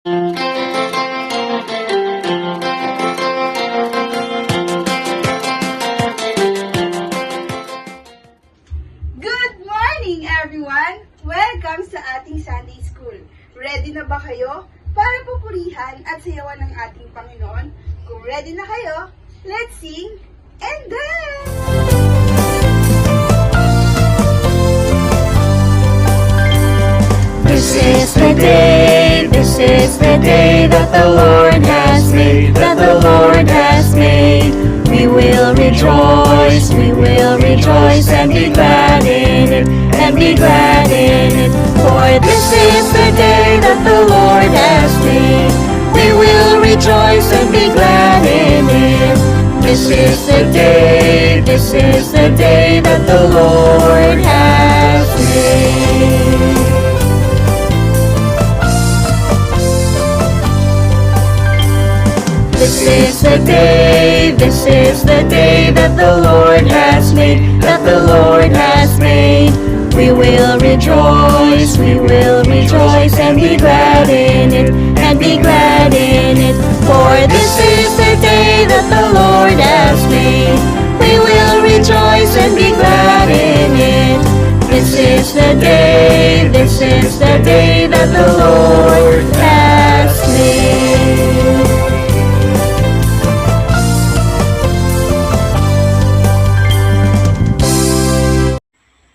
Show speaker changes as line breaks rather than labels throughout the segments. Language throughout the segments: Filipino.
Good morning, everyone! Welcome sa ating Sunday School. Ready na ba kayo para pupurihan at sayawan ng ating Panginoon? Kung ready na kayo, let's sing and dance!
This is the day that the Lord has made, that the Lord has made. We will rejoice and be glad in it, and be glad in it. For this is the day that the Lord has made. We will rejoice and be glad in it. This is the day that the Lord has made. This is the day that the Lord has made, that the Lord has made. We will rejoice and be glad in it, and be glad in it. For this is the day that the Lord has made. We will rejoice and be glad in it. This is the day that the Lord has made.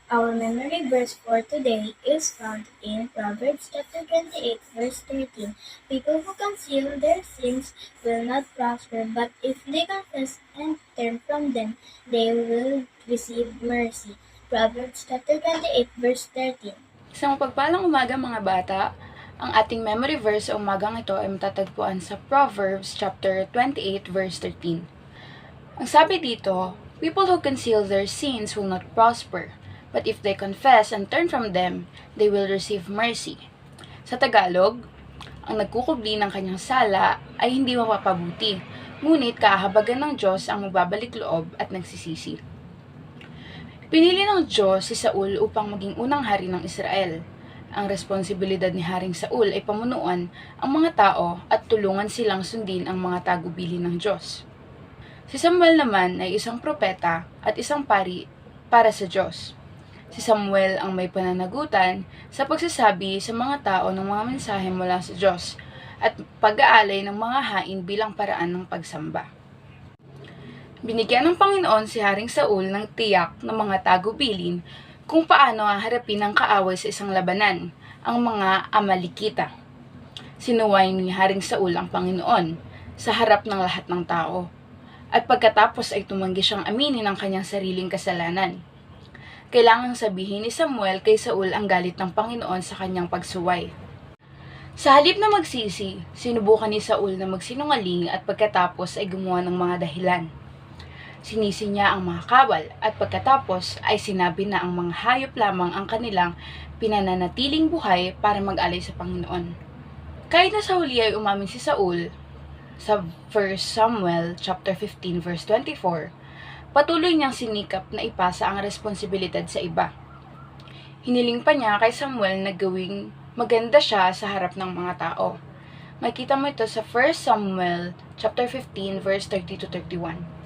Our memory verse for today is found in Proverbs chapter 28, verse 13. People who conceal their sins will not prosper, but if they confess and turn from them, they will receive mercy. Proverbs chapter 28, verse 13.
Isang mapagpalang umaga mga bata, ang ating memory verse sa umagang ito ay matatagpuan sa Proverbs chapter 28, verse 13. Ang sabi dito, people who conceal their sins will not prosper, but if they confess and turn from them, they will receive mercy. Sa Tagalog, ang nagkukubli ng kanyang sala ay hindi mapapabuti, ngunit kaahabagan ng Diyos ang magbabalik loob at nagsisisi. Pinili ng Diyos si Saul upang maging unang hari ng Israel. Ang responsibilidad ni Haring Saul ay pamunuan ang mga tao at tulungan silang sundin ang mga tagubilin ng Diyos. Si Samuel naman ay isang propeta at isang pari para sa Diyos. Si Samuel ang may pananagutan sa pagsasabi sa mga tao ng mga mensahe mula sa Diyos at pag-aalay ng mga hain bilang paraan ng pagsamba. Binigyan ng Panginoon si Haring Saul ng tiyak ng mga tagubilin kung paano haharapin ang kaaway sa isang labanan, ang mga Amalekita. Sinuway ni Haring Saul ang Panginoon sa harap ng lahat ng tao, at pagkatapos ay tumanggi siyang aminin ang kanyang sariling kasalanan. Kailangang sabihin ni Samuel kay Saul ang galit ng Panginoon sa kanyang pagsuway. Sa halip na magsisi, sinubukan ni Saul na magsinungaling at pagkatapos ay gumawa ng mga dahilan. Sinisi niya ang mga kawal at pagkatapos ay sinabi na ang mga hayop lamang ang kanilang pinananatiling buhay para mag-alay sa Panginoon. Kahit na sa huli ay umamin si Saul sa 1 Samuel chapter 15 verse 24, patuloy niyang sinikap na ipasa ang responsibilidad sa iba. Hiniling pa niya kay Samuel na gawing maganda siya sa harap ng mga tao. Makita mo ito sa 1 Samuel chapter 15 verse 30 to 31.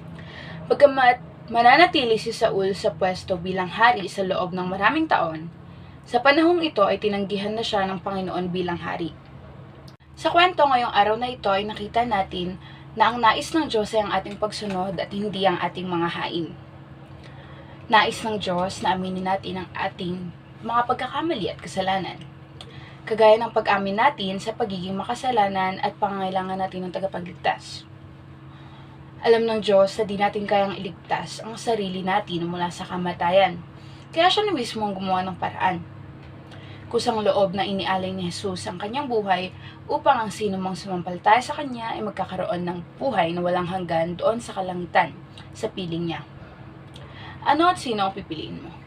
Bagamat mananatili si Saul sa pwesto bilang hari sa loob ng maraming taon, sa panahong ito ay tinanggihan na siya ng Panginoon bilang hari. Sa kwento ngayong araw na ito ay nakita natin na ang nais ng Diyos ay ang ating pagsunod at hindi ang ating mga hain. Nais ng Diyos na aminin natin ang ating mga pagkakamali at kasalanan. Kagaya ng pag-amin natin sa pagiging makasalanan at pangangailangan natin ng tagapagligtas. Alam ng Diyos na di natin kayang iligtas ang sarili natin mula sa kamatayan. Kaya siya na mismo ang gumawa ng paraan. Kusang loob na inialay ni Jesus ang kanyang buhay upang ang sino mang sumampalataya sa kanya ay magkakaroon ng buhay na walang hanggan doon sa kalangitan, sa piling niya. Ano at sino ang pipiliin mo?